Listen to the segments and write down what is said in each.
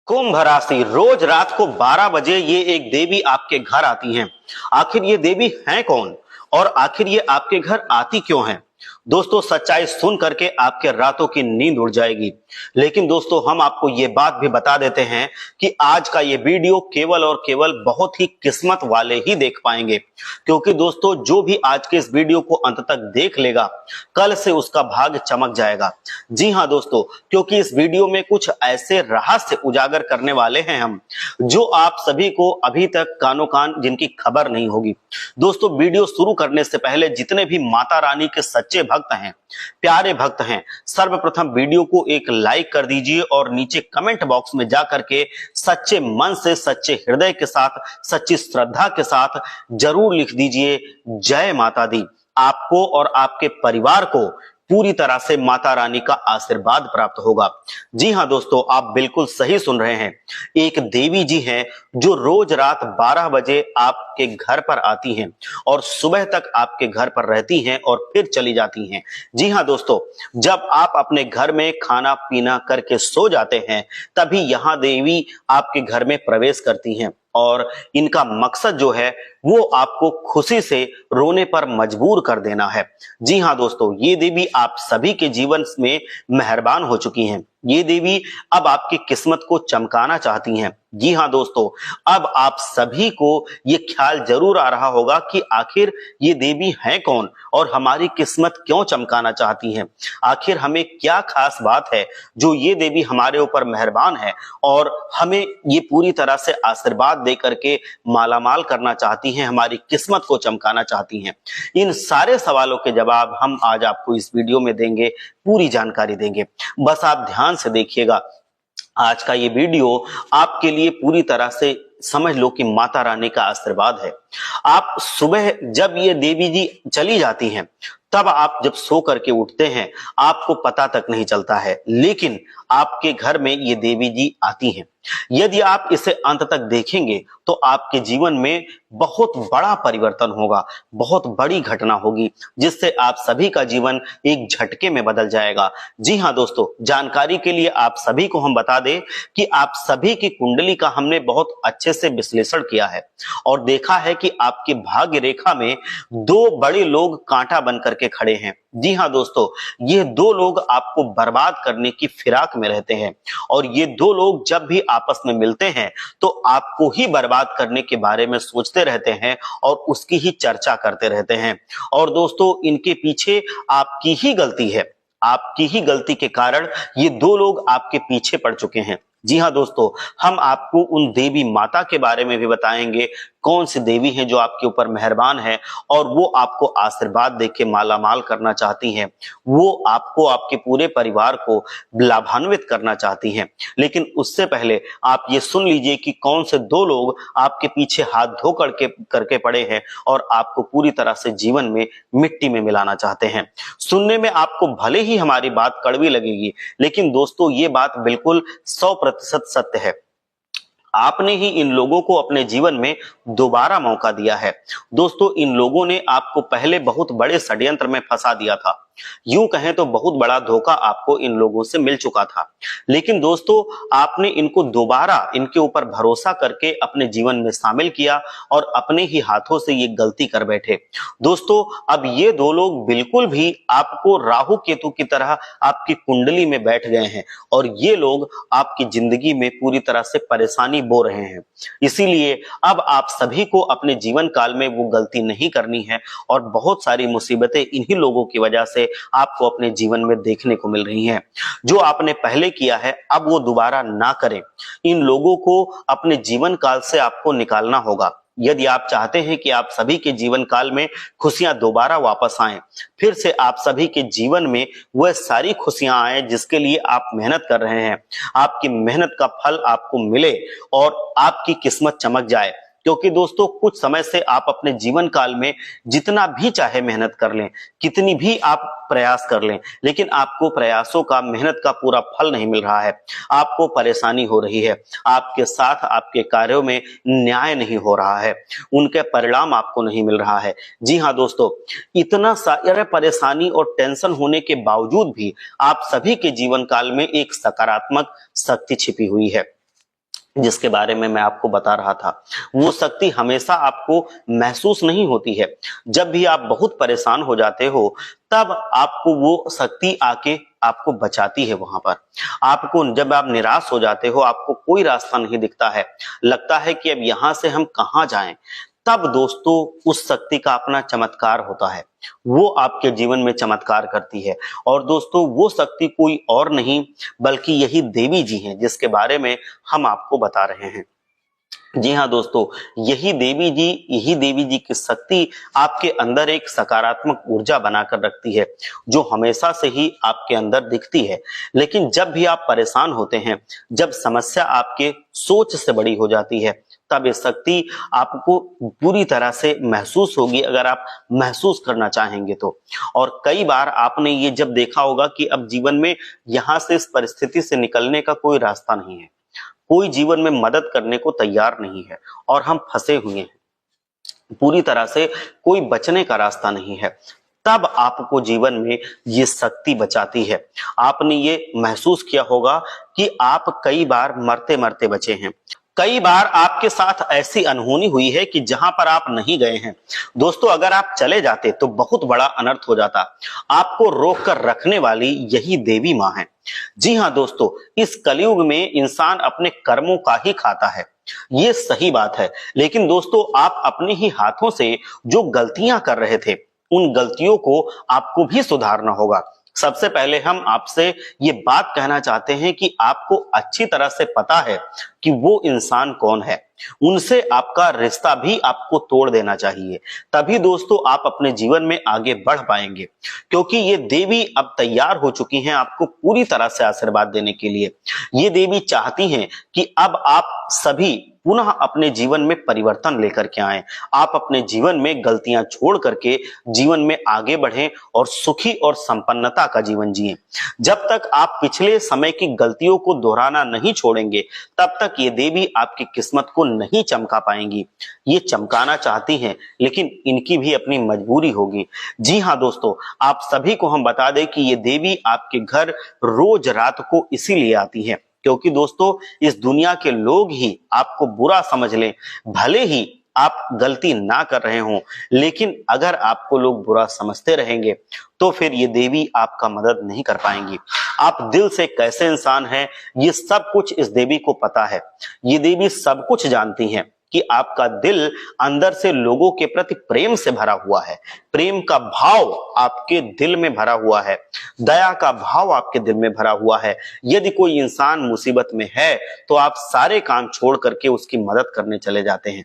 कुंभ राशि रोज रात को 12 बजे ये एक देवी आपके घर आती हैं। आखिर ये देवी हैं कौन और आखिर ये आपके घर आती क्यों हैं? दोस्तों, सच्चाई सुन करके आपके रातों की नींद उड़ जाएगी। लेकिन दोस्तों, हम आपको ये बात भी बता देते हैं कि आज का ये वीडियो केवल और केवल बहुत ही किस्मत वाले ही देख पाएंगे, क्योंकि दोस्तों जो भी आज के इस वीडियो को अंत तक देख लेगा कल से उसका भाग्य चमक जाएगा। जी हां दोस्तों, क्योंकि इस वीडियो में कुछ ऐसे रहस्य उजागर करने वाले हैं हम, जो आप सभी को अभी तक कानो कान जिनकी खबर नहीं होगी। दोस्तों, वीडियो शुरू करने से पहले जितने भी माता रानी के सच्चे भक्त हैं, प्यारे भक्त हैं, सर्वप्रथम वीडियो को एक लाइक कर दीजिए और नीचे कमेंट बॉक्स में जाकर के सच्चे मन से, सच्चे हृदय के साथ, सच्ची श्रद्धा के साथ जरूर लिख दीजिए जय माता दी। आपको और आपके परिवार को पूरी तरह से माता रानी का आशीर्वाद प्राप्त होगा। जी हां दोस्तों, आप बिल्कुल सही सुन रहे हैं। एक देवी जी हैं जो रोज रात 12 बजे आपके घर पर आती हैं और सुबह तक आपके घर पर रहती हैं और फिर चली जाती हैं। जी हां दोस्तों, जब आप अपने घर में खाना पीना करके सो जाते हैं, तभी यहां देवी आपके घर में प्रवेश करती हैं और इनका मकसद जो है वो आपको खुशी से रोने पर मजबूर कर देना है। जी हां दोस्तों, ये देवी आप सभी के जीवन में मेहरबान हो चुकी हैं। ये देवी अब आपकी किस्मत को चमकाना चाहती हैं। जी हां दोस्तों, अब आप सभी को ये ख्याल जरूर आ रहा होगा कि आखिर ये देवी हैं कौन और हमारी किस्मत क्यों चमकाना चाहती हैं। आखिर हमें क्या खास बात है जो ये देवी हमारे ऊपर मेहरबान है और हमें ये पूरी तरह से आशीर्वाद दे करके मालामाल करना चाहती हैं, हमारी किस्मत को चमकाना चाहती हैं। इन सारे सवालों के जवाब हम आज आपको इस वीडियो में देंगे, पूरी जानकारी देंगे। बस आप ध्यान से देखिएगा। आज का ये वीडियो आपके लिए पूरी तरह से समझ लो कि माता रानी का आशीर्वाद है। आप सुबह जब ये देवी जी चली जाती हैं, तब आप जब सो करके उठते हैं आपको पता तक नहीं चलता है, लेकिन आपके घर में ये देवी जी आती हैं। यदि आप इसे अंत तक देखेंगे तो आपके जीवन में बहुत बड़ा परिवर्तन होगा, बहुत बड़ी घटना होगी, जिससे आप सभी का जीवन एक झटके में बदल जाएगा। जी हां दोस्तों, जानकारी के लिए आप सभी को हम बता दें कि आप सभी की कुंडली का हमने बहुत अच्छे से विश्लेषण किया है और देखा है कि आपकी भाग्य रेखा में दो बड़े लोग कांटा बन करके खड़े हैं। जी हां दोस्तों, ये दो लोग आपको बर्बाद करने की फिराक में रहते हैं और ये दो लोग जब भी आपस में मिलते हैं तो आपको ही बर्बाद करने के बारे में सोचते रहते हैं और उसकी ही चर्चा करते रहते हैं। और दोस्तों, इनके पीछे आपकी ही गलती है। आपकी ही गलती के कारण ये दो लोग आपके पीछे पड़ चुके हैं। जी हां दोस्तों, हम आपको उन देवी माता के बारे में भी बताएंगे, कौन सी देवी है जो आपके ऊपर मेहरबान है और वो आपको आशीर्वाद देके मालामाल करना चाहती हैं। वो आपको, आपके पूरे परिवार को लाभान्वित करना चाहती हैं। लेकिन उससे पहले आप ये सुन लीजिए कि कौन से दो लोग आपके पीछे हाथ धो करके पड़े हैं और आपको पूरी तरह से जीवन में मिट्टी में मिलाना चाहते हैं। सुनने में आपको भले ही हमारी बात कड़वी लगेगी, लेकिन दोस्तों ये बात बिल्कुल 100% सत्य है। आपने ही इन लोगों को अपने जीवन में दोबारा मौका दिया है। दोस्तों, इन लोगों ने आपको पहले बहुत बड़े षड्यंत्र में फंसा दिया था। यूं कहें तो बहुत बड़ा धोखा आपको इन लोगों से मिल चुका था, लेकिन दोस्तों आपने इनको दोबारा इनके ऊपर भरोसा करके अपने जीवन में शामिल किया और अपने ही हाथों से ये गलती कर बैठे। दोस्तों, अब ये दो लोग बिल्कुल भी आपको राहु केतु की तरह आपकी कुंडली में बैठ गए हैं और ये लोग आपकी जिंदगी में पूरी तरह से परेशानी बो रहे हैं। इसीलिए अब आप सभी को अपने जीवन काल में वो गलती नहीं करनी है और बहुत सारी मुसीबतें इन्हीं लोगों की वजह से आपको अपने जीवन में देखने को मिल रही हैं। जो आपने पहले किया है अब वो दोबारा ना करें। इन लोगों को अपने जीवन काल से आपको निकालना होगा। यदि आप चाहते हैं कि आप सभी के जीवन काल में खुशियां दोबारा वापस आएं, फिर से आप सभी के जीवन में वह सारी खुशियां आए जिसके लिए आप मेहनत कर रहे हैं, आपकी मेहनत का फल आपको मिले और आपकी किस्मत चमक जाए। क्योंकि दोस्तों, कुछ समय से आप अपने जीवन काल में जितना भी चाहे मेहनत कर लें, कितनी भी आप प्रयास कर लें, लेकिन आपको प्रयासों का, मेहनत का पूरा फल नहीं मिल रहा है। आपको परेशानी हो रही है, आपके साथ आपके कार्यों में न्याय नहीं हो रहा है, उनके परिणाम आपको नहीं मिल रहा है। जी हां दोस्तों, इतना सारे परेशानी और टेंशन होने के बावजूद भी आप सभी के जीवन काल में एक सकारात्मक शक्ति छिपी हुई है। जिसके बारे में मैं आपको बता रहा था। वो शक्ति हमेशा आपको महसूस नहीं होती है। जब भी आप बहुत परेशान हो जाते हो तब आपको वो शक्ति आके आपको बचाती है। वहां पर आपको, जब आप निराश हो जाते हो, आपको कोई रास्ता नहीं दिखता है, लगता है कि अब यहां से हम कहां जाएं, तब दोस्तों उस शक्ति का अपना चमत्कार होता है। वो आपके जीवन में चमत्कार करती है। और दोस्तों वो शक्ति कोई और नहीं बल्कि यही देवी जी हैं, जिसके बारे में हम आपको बता रहे हैं। जी हाँ दोस्तों, यही देवी जी की शक्ति आपके अंदर एक सकारात्मक ऊर्जा बनाकर रखती है, जो हमेशा से ही आपके अंदर दिखती है। लेकिन जब भी आप परेशान होते हैं, जब समस्या आपके सोच से बड़ी हो जाती है, तब ये शक्ति आपको पूरी तरह से महसूस होगी, अगर आप महसूस करना चाहेंगे तो। और कई बार आपने ये जब देखा होगा कि अब जीवन में यहां से, इस परिस्थिति से निकलने का कोई रास्ता नहीं है, कोई जीवन में मदद करने को तैयार नहीं है और हम फंसे हुए हैं, पूरी तरह से कोई बचने का रास्ता नहीं है, तब आपको जीवन में ये शक्ति बचाती है। आपने ये महसूस किया होगा कि आप कई बार मरते मरते बचे हैं। कई बार आपके साथ ऐसी अनहोनी हुई है कि जहां पर आप नहीं गए हैं। दोस्तों अगर आप चले जाते तो बहुत बड़ा अनर्थ हो जाता। आपको रोक कर रखने वाली यही देवी मां है। जी हाँ दोस्तों, इस कलयुग में इंसान अपने कर्मों का ही खाता है, ये सही बात है। लेकिन दोस्तों आप अपने ही हाथों से जो गलतियां कर रहे थे, उन गलतियों को आपको भी सुधारना होगा। सबसे पहले हम आपसे ये बात कहना चाहते हैं कि आपको अच्छी तरह से पता है कि वो इंसान कौन है। उनसे आपका रिश्ता भी आपको तोड़ देना चाहिए, तभी दोस्तों आप अपने जीवन में आगे बढ़ पाएंगे। क्योंकि ये देवी अब तैयार हो चुकी हैं आपको पूरी तरह से आशीर्वाद देने के लिए। ये देवी चाहती हैं कि अब आप सभी पुनः अपने जीवन में परिवर्तन लेकर के आए, आप अपने जीवन में गलतियां छोड़ करके जीवन में आगे बढ़ें और सुखी और संपन्नता का जीवन जिएं। जब तक आप पिछले समय की गलतियों को दोहराना नहीं छोड़ेंगे, तब तक ये देवी आपकी किस्मत को नहीं चमका पाएंगी। ये चमकाना चाहती हैं, लेकिन इनकी भी अपनी मजबूरी होगी। जी हाँ दोस्तों, आप सभी को हम बता दें कि ये देवी आपके घर रोज रात को इसीलिए आती है क्योंकि दोस्तों इस दुनिया के लोग ही आपको बुरा समझ लें, भले ही आप गलती ना कर रहे हों, लेकिन अगर आपको लोग बुरा समझते रहेंगे तो फिर ये देवी आपका मदद नहीं कर पाएंगी। आप दिल से कैसे इंसान हैं, ये सब कुछ इस देवी को पता है। ये देवी सब कुछ जानती हैं कि आपका दिल अंदर से लोगों के प्रति प्रेम से भरा हुआ है, प्रेम का भाव आपके दिल में भरा हुआ है, दया का भाव आपके दिल में भरा हुआ है। यदि कोई इंसान मुसीबत में है तो आप सारे काम छोड़ करके उसकी मदद करने चले जाते हैं।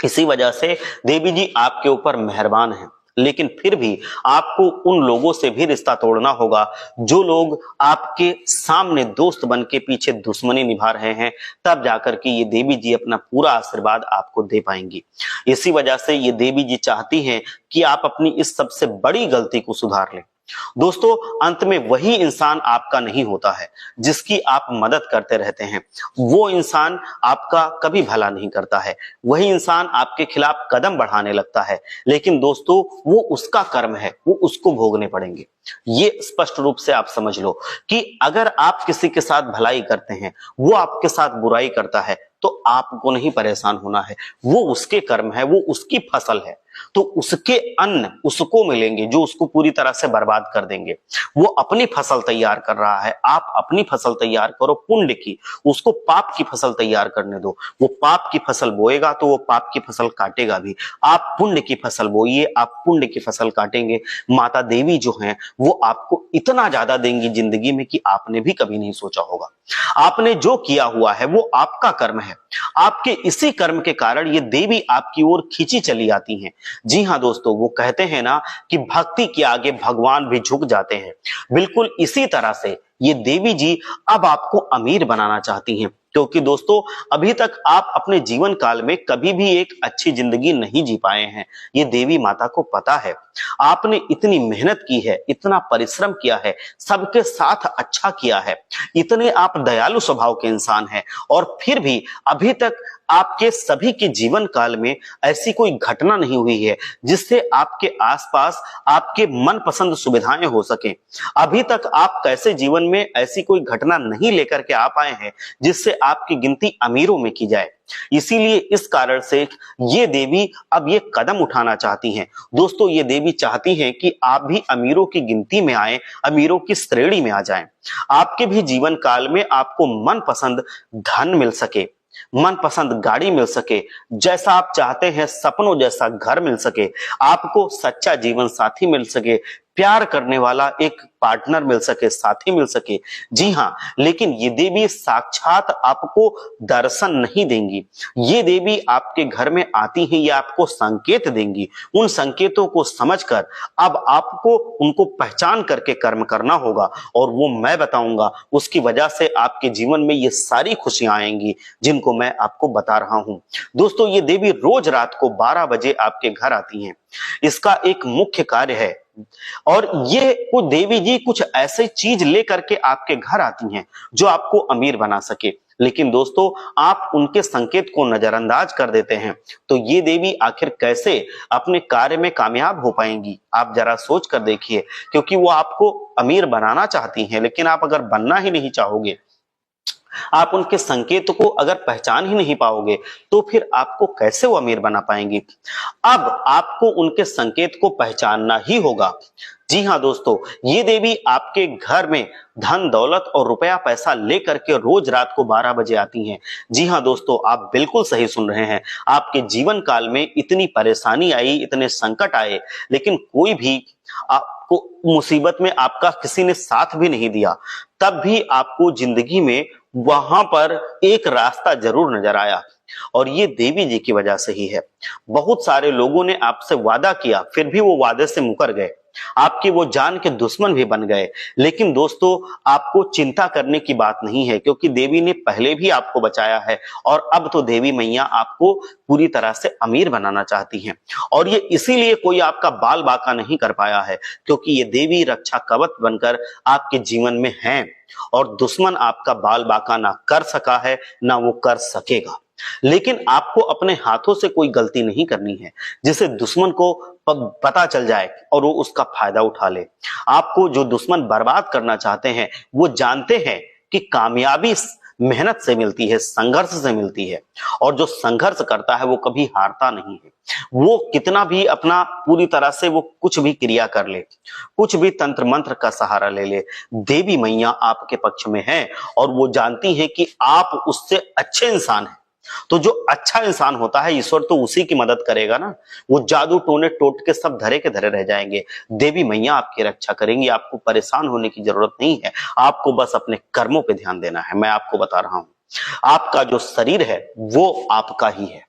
इसी वजह से देवी जी आपके ऊपर मेहरबान हैं। लेकिन फिर भी आपको उन लोगों से भी रिश्ता तोड़ना होगा जो लोग आपके सामने दोस्त बन के पीछे दुश्मनी निभा रहे हैं, तब जाकर के ये देवी जी अपना पूरा आशीर्वाद आपको दे पाएंगी। इसी वजह से ये देवी जी चाहती हैं कि आप अपनी इस सबसे बड़ी गलती को सुधार लें। दोस्तों अंत में वही इंसान आपका नहीं होता है जिसकी आप मदद करते रहते हैं, वो इंसान आपका कभी भला नहीं करता है, वही इंसान आपके खिलाफ कदम बढ़ाने लगता है। लेकिन दोस्तों वो उसका कर्म है, वो उसको भोगने पड़ेंगे। ये स्पष्ट रूप से आप समझ लो कि अगर आप किसी के साथ भलाई करते हैं, वो आपके साथ बुराई करता है, तो आपको नहीं परेशान होना है। वो उसके कर्म है, वो उसकी फसल है, तो उसके अन्न उसको मिलेंगे जो उसको पूरी तरह से बर्बाद कर देंगे। वो अपनी फसल तैयार कर रहा है, आप अपनी फसल तैयार करो पुण्य की, उसको पाप की फसल तैयार करने दो। वो पाप की फसल बोएगा तो वो पाप की फसल काटेगा भी। आप पुण्य की फसल बोइए, आप पुण्य की फसल काटेंगे। माता देवी जो हैं वो आपको इतना ज्यादा देंगी जिंदगी में कि आपने भी कभी नहीं सोचा होगा। आपने जो किया हुआ है वो आपका कर्म है, आपके इसी कर्म के कारण ये देवी आपकी ओर खींची चली आती हैं। जी हाँ दोस्तों, वो कहते हैं ना कि भक्ति के आगे भगवान भी झुक जाते हैं। बिल्कुल इसी तरह से ये देवी जी अब आपको अमीर बनाना चाहती हैं, क्योंकि दोस्तों अभी तक आप अपने जीवन काल में कभी भी एक अच्छी जिंदगी नहीं जी पाए हैं। ये देवी माता को पता है, आपने इतनी मेहनत की है, इतना परिश्रम किया है, सबके साथ अच्छा किया है, इतने आप दयालु स्वभाव के इंसान हैं, और फिर भी अभी तक आपके सभी के जीवन काल में ऐसी कोई घटना नहीं हुई है जिससे आपके आसपास आपके मनपसंद सुविधाएं हो सके। अभी तक आप कैसे जीवन में ऐसी कोई घटना नहीं लेकर के आ पाए हैं जिससे आपकी गिनती अमीरों में की जाए। इसीलिए इस कारण से ये देवी अब ये कदम उठाना चाहती हैं। दोस्तों, ये देवी चाहती हैं कि आप भी अमीरों की गिनती में आए, अमीरों की श्रेणी में आ जाएं। आपके भी जीवन काल में आपको मनपसंद धन मिल सके, मनपसंद गाड़ी मिल सके, जैसा आप चाहते हैं सपनों जैसा घर मिल सके, आपको सच्चा जीवन साथी मिल सके, प्यार करने वाला एक पार्टनर मिल सके, साथी मिल सके। जी हाँ, लेकिन ये देवी साक्षात आपको दर्शन नहीं देंगी। ये देवी आपके घर में आती हैं, ये आपको संकेत देंगी। उन संकेतों को समझकर अब आपको उनको पहचान करके कर्म करना होगा और वो मैं बताऊंगा। उसकी वजह से आपके जीवन में ये सारी खुशियां आएंगी जिनको मैं आपको बता रहा हूं। दोस्तों, ये देवी रोज रात को 12 बजे आपके घर आती हैं। इसका एक मुख्य कार्य है और ये वो देवी जी कुछ ऐसे चीज लेकर के आपके घर आती हैं जो आपको अमीर बना सके। लेकिन दोस्तों, आप उनके संकेत को नजरअंदाज कर देते हैं तो ये देवी आखिर कैसे अपने कार्य में कामयाब हो पाएंगी? आप जरा सोच कर देखिए, क्योंकि वो आपको अमीर बनाना चाहती हैं, लेकिन आप अगर बनना ही नहीं चाहोगे, आप उनके संकेत को अगर पहचान ही नहीं पाओगे तो फिर आपको कैसे वो अमीर बना पाएंगी? अब आपको उनके संकेत को पहचानना ही होगा। जी हाँ दोस्तों, ये देवी आपके घर में धन दौलत और रुपया पैसा लेकर के रोज रात को 12 बजे आती हैं। जी हाँ दोस्तों, आप बिल्कुल सही सुन रहे हैं। आपके जीवन काल में इतनी परेशानी आई, इतने संकट आए, लेकिन कोई भी आपको मुसीबत में आपका किसी ने साथ भी नहीं दिया, तब भी आपको जिंदगी में वहां पर एक रास्ता जरूर नजर आया और ये देवी जी की वजह से ही है। बहुत सारे लोगों ने आपसे वादा किया, फिर भी वो वादे से मुकर गए, आपके वो जान के दुश्मन भी बन गए। लेकिन दोस्तों, आपको चिंता करने की बात नहीं है, क्योंकि देवी ने पहले भी आपको बचाया है और अब तो देवी मैया आपको पूरी तरह से अमीर बनाना चाहती हैं। और ये इसीलिए कोई आपका बाल बाका नहीं कर पाया है, क्योंकि ये देवी रक्षा कवच बनकर आपके जीवन में है और दुश्मन आपका बाल बाका ना कर सका है, ना वो कर सकेगा। लेकिन आपको अपने हाथों से कोई गलती नहीं करनी है जिसे दुश्मन को पता चल जाए और वो उसका फायदा उठा ले। आपको जो दुश्मन बर्बाद करना चाहते हैं वो जानते हैं कि कामयाबी मेहनत से मिलती है, संघर्ष से मिलती है, और जो संघर्ष करता है वो कभी हारता नहीं है। वो कितना भी अपना पूरी तरह से वो कुछ भी क्रिया कर ले, कुछ भी तंत्र मंत्र का सहारा ले ले, देवी मैया आपके पक्ष में है और वो जानती है कि आप उससे अच्छे इंसान हैं। तो जो अच्छा इंसान होता है, ईश्वर तो उसी की मदद करेगा ना। वो जादू टोने टोट के सब धरे के धरे रह जाएंगे। देवी मैया आपकी रक्षा करेंगी, आपको परेशान होने की जरूरत नहीं है। आपको बस अपने कर्मों पे ध्यान देना है। मैं आपको बता रहा हूं, आपका जो शरीर है वो आपका ही है,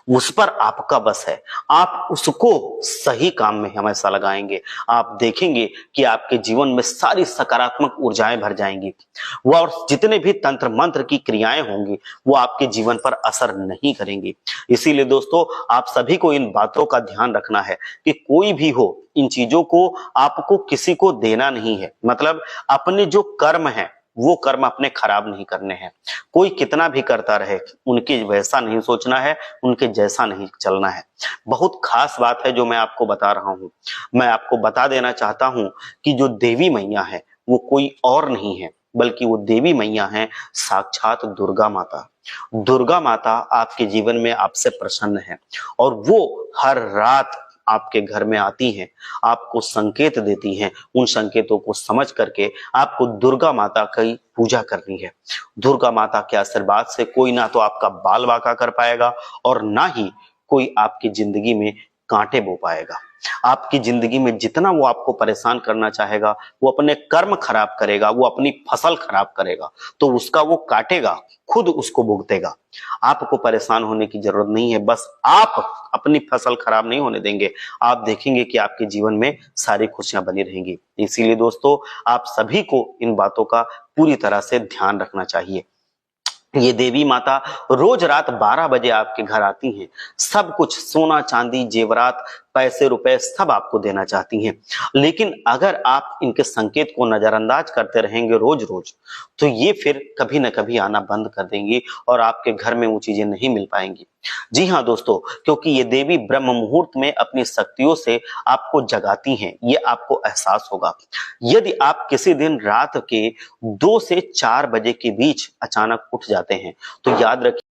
उस पर आपका बस है। आप उसको सही काम में हमेशा लगाएंगे, आप देखेंगे कि आपके जीवन में सारी सकारात्मक ऊर्जाएं भर जाएंगी। वो और जितने भी तंत्र मंत्र की क्रियाएं होंगी वो आपके जीवन पर असर नहीं करेंगी। इसीलिए दोस्तों, आप सभी को इन बातों का ध्यान रखना है कि कोई भी हो, इन चीजों को आपको किसी को देना नहीं है। मतलब अपने जो कर्म है वो कर्म अपने खराब नहीं करने हैं। कोई कितना भी करता रहे, उनके वैसा नहीं सोचना है, उनके जैसा नहीं चलना है। बहुत खास बात है जो मैं आपको बता रहा हूं। मैं आपको बता देना चाहता हूं कि जो देवी मैया है वो कोई और नहीं है, बल्कि वो देवी मैया है साक्षात दुर्गा माता। दुर्गा माता आपके जीवन में आपसे प्रसन्न है और वो हर रात आपके घर में आती हैं, आपको संकेत देती हैं। उन संकेतों को समझ करके आपको दुर्गा माता की पूजा करनी है। दुर्गा माता के आशीर्वाद से कोई ना तो आपका बाल बाका कर पाएगा और ना ही कोई आपकी जिंदगी में कांटे बो पाएगा। आपकी जिंदगी में जितना वो आपको परेशान करना चाहेगा, वो अपने कर्म खराब करेगा, वो अपनी फसल खराब करेगा, तो उसका वो काटेगा, खुद उसको भुगतेगा। आपको परेशान होने की जरूरत नहीं है, बस आप अपनी फसल खराब नहीं होने देंगे। आप देखेंगे कि आपके जीवन में सारी खुशियां बनी रहेंगी। इसीलिए दोस्तों, आप सभी को इन बातों का पूरी तरह से ध्यान रखना चाहिए। ये देवी माता रोज रात 12 बजे आपके घर आती हैं। सब कुछ सोना चांदी जेवरात पैसे रुपए सब आपको देना चाहती हैं। लेकिन अगर आप इनके संकेत को नजरअंदाज करते रहेंगे रोज रोज, तो ये फिर कभी ना कभी आना बंद कर देंगी और आपके घर में वो चीजें नहीं मिल पाएंगी। जी हाँ दोस्तों, क्योंकि ये देवी ब्रह्म मुहूर्त में अपनी शक्तियों से आपको जगाती हैं, ये आपको एहसास होगा। यदि आप किसी दिन रात के 2 से 4 बजे के बीच अचानक उठ जाते हैं, तो याद रखिए